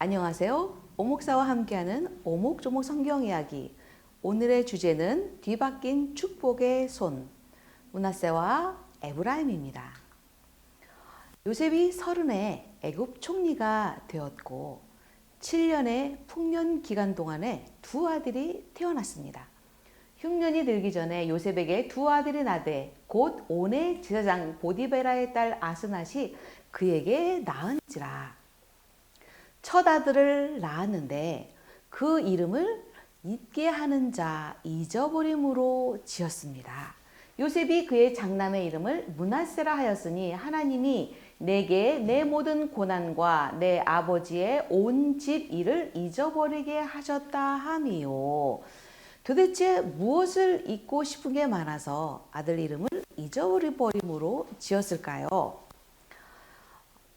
안녕하세요. 오목사와 함께하는 오목조목 성경 이야기. 오늘의 주제는 뒤바뀐 축복의 손, 므낫세와 에브라임입니다. 요셉이 30에 애굽 총리가 되었고 7년의 풍년 기간 동안에 두 아들이 태어났습니다. 흉년이 들기 전에 요셉에게 두 아들이 나되 곧 온의 제사장 보디베라의 딸 아스낫이 그에게 낳은지라. 첫 아들을 낳았는데 그 이름을 잊게 하는 자 잊어버림으로 지었습니다. 요셉이 그의 장남의 이름을 므낫세라 하였으니 하나님이 내게 내 모든 고난과 내 아버지의 온 집 일을 잊어버리게 하셨다 함이요. 도대체 무엇을 잊고 싶은 게 많아서 아들 이름을 잊어버림으로 지었을까요?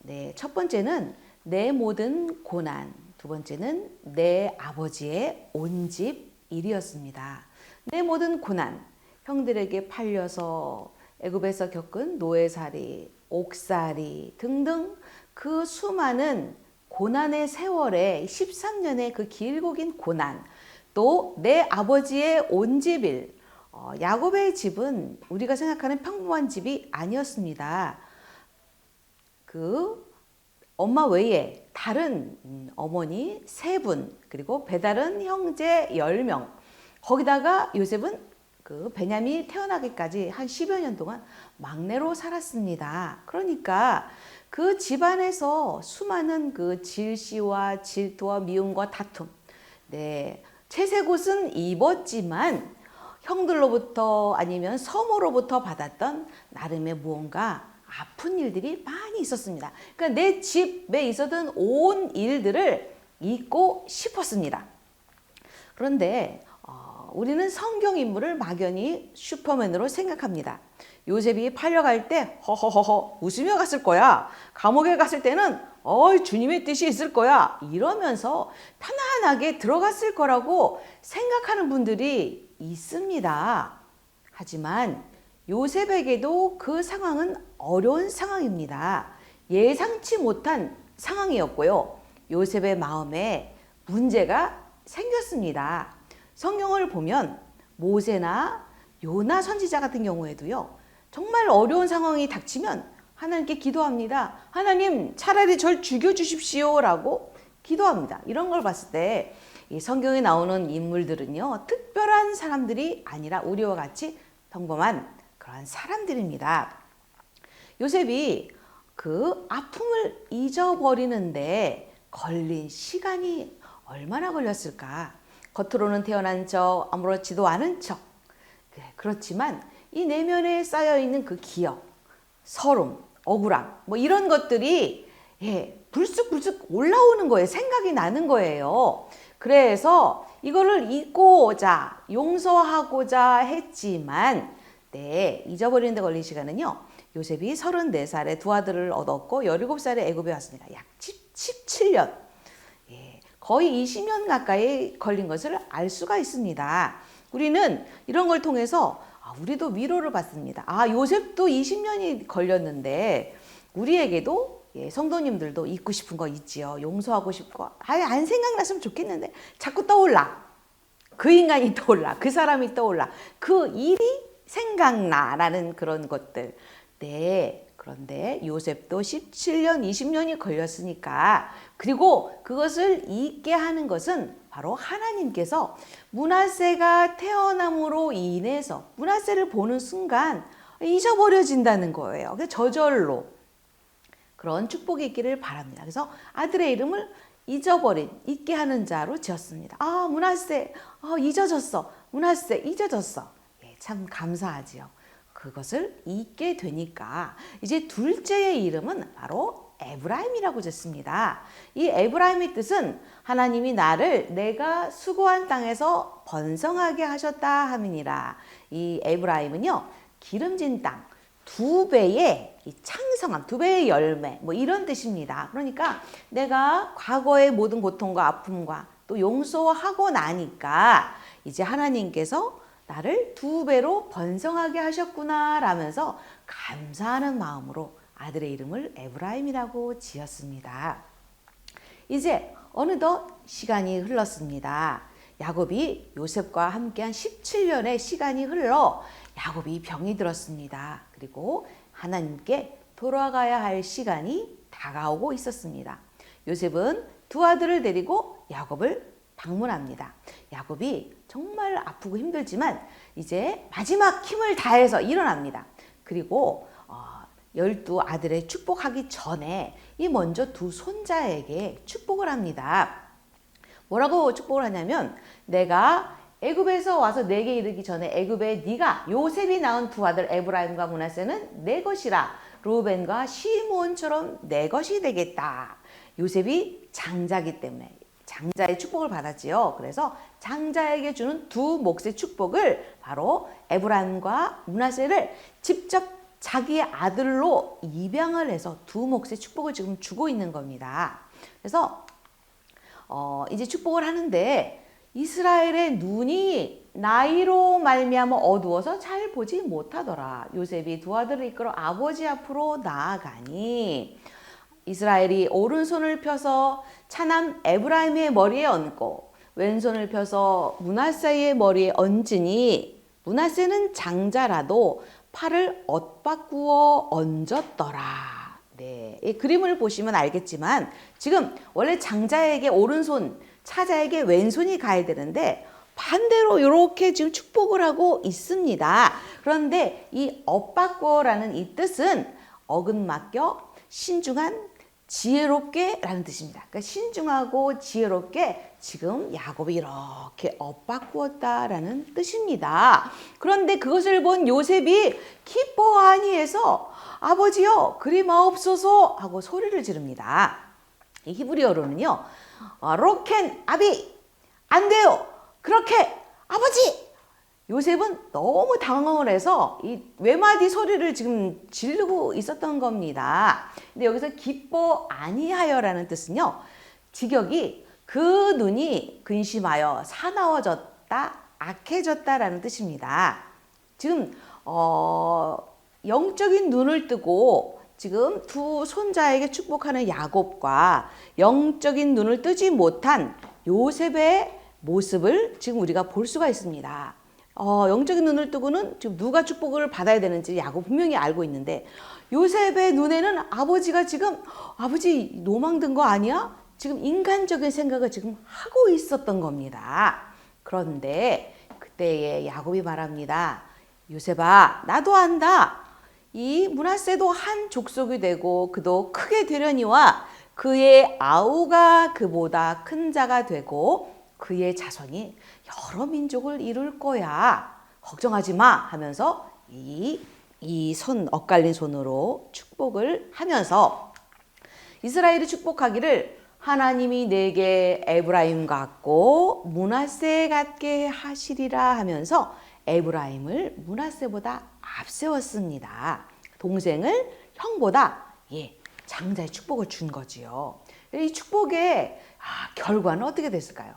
네, 첫 번째는 내 모든 고난, 두 번째는 내 아버지의 온 집 일이었습니다. 내 모든 고난, 형들에게 팔려서 애굽에서 겪은 노예살이, 옥살이 등등 그 수많은 고난의 세월에 13년의 그 길고 긴 고난, 또 내 아버지의 온 집 일, 야곱의 집은 우리가 생각하는 평범한 집이 아니었습니다. 그 엄마 외에 다른 어머니 3분, 그리고 배다른 형제 10명, 거기다가 요셉은 그 베냐민이 태어나기까지 한 10여 년 동안 막내로 살았습니다. 그러니까 그 집안에서 수많은 그 질시와 질투와 미움과 다툼, 네, 채색옷은 입었지만 형들로부터 아니면 서모로부터 받았던 나름의 무언가 아픈 일들이 많이 있었습니다. 그러니까 내 집에 있었던 온 일들을 잊고 싶었습니다. 그런데 우리는 성경 인물을 막연히 슈퍼맨으로 생각합니다. 요셉이 팔려갈 때 허허허허 웃으며 갔을 거야. 감옥에 갔을 때는 주님의 뜻이 있을 거야. 이러면서 편안하게 들어갔을 거라고 생각하는 분들이 있습니다. 하지만 요셉에게도 그 상황은 어려운 상황입니다. 예상치 못한 상황이었고요. 요셉의 마음에 문제가 생겼습니다. 성경을 보면 모세나 요나 선지자 같은 경우에도요, 정말 어려운 상황이 닥치면 하나님께 기도합니다. 하나님, 차라리 절 죽여주십시오 라고 기도합니다. 이런 걸 봤을 때 이 성경에 나오는 인물들은요, 특별한 사람들이 아니라 우리와 같이 평범한 그런 사람들입니다. 요셉이 그 아픔을 잊어버리는데 걸린 시간이 얼마나 걸렸을까? 겉으로는 태어난 척, 아무렇지도 않은 척. 그렇지만 이 내면에 쌓여있는 그 기억, 서름, 억울함, 뭐 이런 것들이 불쑥불쑥 올라오는 거예요. 생각이 나는 거예요. 그래서 이거를 잊고자, 용서하고자 했지만 잊어버리는 데 걸린 시간은요. 요셉이 34살에 두 아들을 얻었고 17살에 애굽에 왔습니다. 약 17년. 거의 20년 가까이 걸린 것을 알 수가 있습니다. 우리는 이런 걸 통해서 우리도 위로를 받습니다. 요셉도 20년이 걸렸는데 우리에게도 성도님들도 잊고 싶은 거 있지요. 용서하고 싶고 안 생각났으면 좋겠는데 자꾸 떠올라. 그 인간이 떠올라. 그 사람이 떠올라. 그 일이 생각나라는 그런 것들. 그런데 요셉도 17년, 20년이 걸렸으니까, 그리고 그것을 잊게 하는 것은 바로 하나님께서 므낫세가 태어남으로 인해서 므낫세를 보는 순간 잊어버려진다는 거예요. 저절로 그런 축복이 있기를 바랍니다. 그래서 아들의 이름을 잊게 하는 자로 지었습니다. 므낫세, 잊어졌어. 므낫세, 잊어졌어. 참 감사하지요. 그것을 잊게 되니까 이제 둘째의 이름은 바로 에브라임이라고 짓습니다. 이 에브라임의 뜻은 하나님이 나를 내가 수고한 땅에서 번성하게 하셨다 함이니라. 이 에브라임은요, 기름진 땅, 2배의 이 창성함, 2배의 열매, 뭐 이런 뜻입니다. 그러니까 내가 과거의 모든 고통과 아픔과 또 용서하고 나니까 이제 하나님께서 나를 2배로 번성하게 하셨구나 라면서 감사하는 마음으로 아들의 이름을 에브라임이라고 지었습니다. 이제 어느덧 시간이 흘렀습니다. 야곱이 요셉과 함께한 17년의 시간이 흘러 야곱이 병이 들었습니다. 그리고 하나님께 돌아가야 할 시간이 다가오고 있었습니다. 요셉은 두 아들을 데리고 야곱을 방문합니다. 야곱이 정말 아프고 힘들지만 이제 마지막 힘을 다해서 일어납니다. 그리고 12아들의 축복하기 전에 이 먼저 두 손자에게 축복을 합니다. 뭐라고 축복을 하냐면 내가 애굽에서 와서 내게 이르기 전에 애굽에 네가 요셉이 낳은 두 아들 에브라임과 므낫세는 내 것이라 루벤과 시므온처럼 내 것이 되겠다. 요셉이 장자기 때문에 장자의 축복을 받았지요. 그래서 장자에게 주는 두 몫의 축복을 바로 에브라임과 므낫세를 직접 자기의 아들로 입양을 해서 두 몫의 축복을 지금 주고 있는 겁니다. 그래서 이제 축복을 하는데 이스라엘의 눈이 나이로 말미암아 어두워서 잘 보지 못하더라. 요셉이 두 아들을 이끌어 아버지 앞으로 나아가니 이스라엘이 오른손을 펴서 차남 에브라임의 머리에 얹고 왼손을 펴서 므낫세의 머리에 얹으니 므낫세는 장자라도 팔을 엇바꾸어 얹었더라. 네, 이 그림을 보시면 알겠지만 지금 원래 장자에게 오른손, 차자에게 왼손이 가야 되는데 반대로 이렇게 지금 축복을 하고 있습니다. 그런데 이 엇바꾸어라는 이 뜻은 어긋맞겨 신중한 지혜롭게 라는 뜻입니다. 그러니까 신중하고 지혜롭게 지금 야곱이 이렇게 엇바꾸었다라는 뜻입니다. 그런데 그것을 본 요셉이 기뻐하니 해서 아버지여 그리 마옵소서 하고 소리를 지릅니다. 이 히브리어로는요. 로켄 아비 안 돼요. 그렇게 아버지 요셉은 너무 당황을 해서 이 외마디 소리를 지금 지르고 있었던 겁니다. 근데 여기서 기뻐 아니하여라는 뜻은요. 직역이 그 눈이 근심하여 사나워졌다, 악해졌다라는 뜻입니다. 지금 영적인 눈을 뜨고 지금 두 손자에게 축복하는 야곱과 영적인 눈을 뜨지 못한 요셉의 모습을 지금 우리가 볼 수가 있습니다. 영적인 눈을 뜨고는 지금 누가 축복을 받아야 되는지 야곱 분명히 알고 있는데 요셉의 눈에는 아버지가 지금 아버지 노망든 거 아니야? 지금 인간적인 생각을 지금 하고 있었던 겁니다. 그런데 그때에 야곱이 말합니다. 요셉아 나도 안다. 이 므낫세도 한 족속이 되고 그도 크게 되려니와 그의 아우가 그보다 큰 자가 되고 그의 자손이 여러 민족을 이룰 거야. 걱정하지 마 하면서 이 손 엇갈린 손으로 축복을 하면서 이스라엘이 축복하기를 하나님이 내게 에브라임 같고 므낫세 같게 하시리라 하면서 에브라임을 므낫세보다 앞세웠습니다. 동생을 형보다 장자의 축복을 준 거지요. 이 축복의 결과는 어떻게 됐을까요?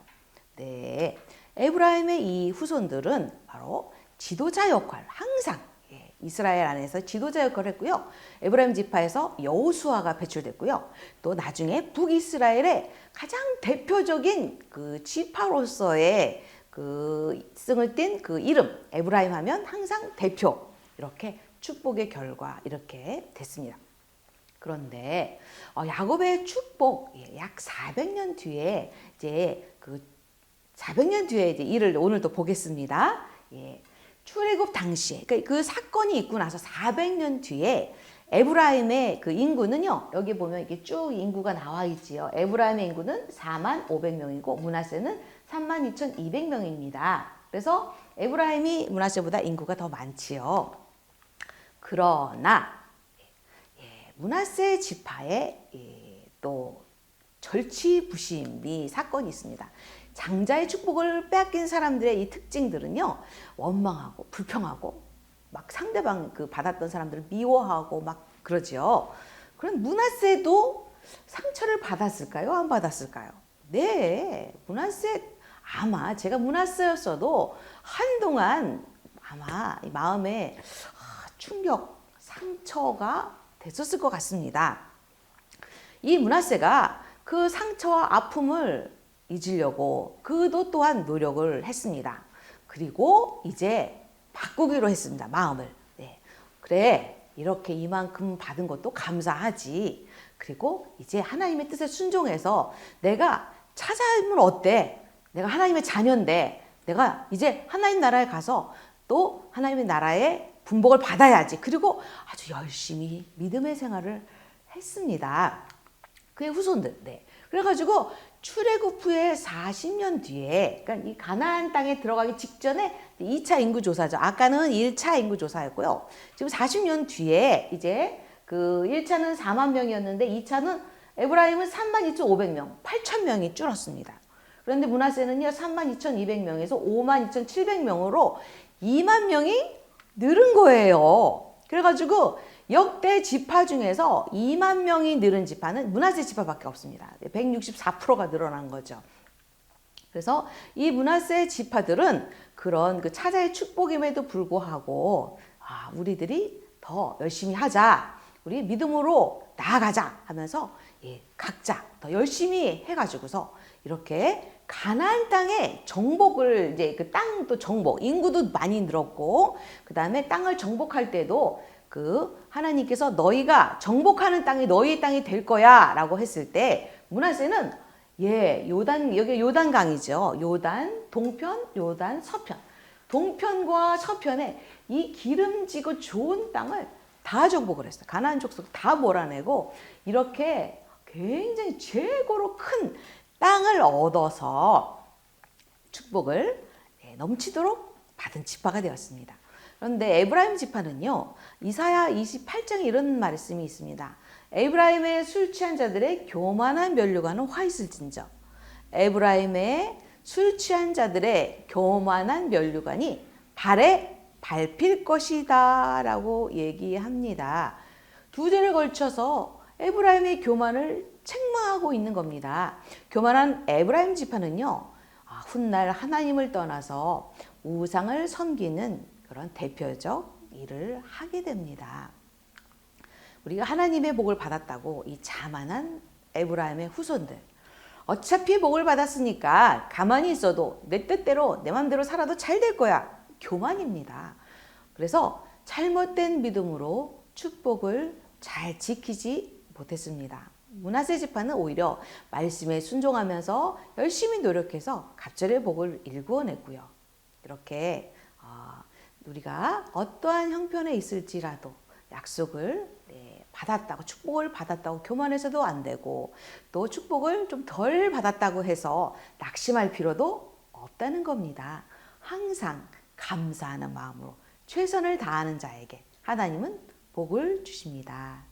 네, 에브라임의 이 후손들은 바로 지도자 역할, 항상 이스라엘 안에서 지도자 역할을 했고요. 에브라임 지파에서 여호수아가 배출됐고요. 또 나중에 북이스라엘의 가장 대표적인 그 지파로서의 그 승을 띈 그 이름 에브라임 하면 항상 대표 이렇게 축복의 결과 이렇게 됐습니다. 그런데 야곱의 축복 약 400년 뒤에 이제 그 400년 뒤에 이제 일을 오늘 또 보겠습니다. 출애굽 당시에 그러니까 그 사건이 있고 나서 400년 뒤에 에브라임의 그 인구는요. 여기 보면 이게 쭉 인구가 나와 있지요. 에브라임의 인구는 45,500명이고 므낫세는 32,200명입니다. 그래서 에브라임이 므낫세보다 인구가 더 많지요. 그러나 므낫세 지파에 또 절치부심이 사건이 있습니다. 장자의 축복을 빼앗긴 사람들의 이 특징들은요. 원망하고 불평하고 막 상대방 그 받았던 사람들을 미워하고 막 그러죠. 그럼 므낫세도 상처를 받았을까요? 안 받았을까요? 네. 므낫세 아마 제가 므낫세였어도 한동안 아마 마음에 충격, 상처가 됐었을 것 같습니다. 이 므낫세가 그 상처와 아픔을 잊으려고 그도 또한 노력을 했습니다. 그리고 이제 바꾸기로 했습니다. 마음을. 네. 그래, 이렇게 이만큼 받은 것도 감사하지. 그리고 이제 하나님의 뜻에 순종해서 내가 찾아오면 어때? 내가 하나님의 자녀인데 내가 이제 하나님 나라에 가서 또 하나님의 나라의 분복을 받아야지. 그리고 아주 열심히 믿음의 생활을 했습니다. 그의 후손들. 네. 그래가지고 출애굽 후에 40년 뒤에, 그러니까 이 가나안 땅에 들어가기 직전에 2차 인구 조사죠. 아까는 1차 인구 조사였고요. 지금 40년 뒤에 이제 그 1차는 4만 명이었는데 2차는 에브라임은 32,500명, 8,000명이 줄었습니다. 그런데 므낫세는요 32,200명에서 52,700명으로 2만 명이 늘은 거예요. 그래가지고 역대 지파 중에서 2만 명이 늘은 지파는 므낫세 지파밖에 없습니다. 164%가 늘어난 거죠. 그래서 이 므낫세 지파들은 그런 그 차자의 축복임에도 불구하고 우리들이 더 열심히 하자, 우리 믿음으로 나아가자 하면서 각자 더 열심히 해가지고서 이렇게 가나안 땅에 정복을 이제 그 땅도 정복, 인구도 많이 늘었고 그 다음에 땅을 정복할 때도 그 하나님께서 너희가 정복하는 땅이 너희의 땅이 될 거야라고 했을 때 므낫세는 요단, 여기 요단강이죠. 요단 동편, 요단 서편. 동편과 서편에 이 기름지고 좋은 땅을 다 정복을 했어요. 가나안 족속 다 몰아내고 이렇게 굉장히 최고로 큰 땅을 얻어서 축복을 넘치도록 받은 지파가 되었습니다. 그런데 에브라임 지파는요, 이사야 28장에 이런 말씀이 있습니다. 에브라임의 술 취한 자들의 교만한 면류관은 화 있을진저. 에브라임의 술 취한 자들의 교만한 면류관이 발에 밟힐 것이다 라고 얘기합니다. 두 절에 걸쳐서 에브라임의 교만을 책망하고 있는 겁니다. 교만한 에브라임 지파는요, 훗날 하나님을 떠나서 우상을 섬기는 그런 대표적 일을 하게 됩니다. 우리가 하나님의 복을 받았다고 이 자만한 에브라임의 후손들, 어차피 복을 받았으니까 가만히 있어도 내 뜻대로 내 맘대로 살아도 잘 될 거야. 교만입니다. 그래서 잘못된 믿음으로 축복을 잘 지키지 못했습니다. 므낫세 지파는 오히려 말씀에 순종하면서 열심히 노력해서 갑절의 복을 일구어냈고요. 이렇게 우리가 어떠한 형편에 있을지라도 약속을 받았다고, 축복을 받았다고 교만해서도 안 되고, 또 축복을 좀 덜 받았다고 해서 낙심할 필요도 없다는 겁니다. 항상 감사하는 마음으로 최선을 다하는 자에게 하나님은 복을 주십니다.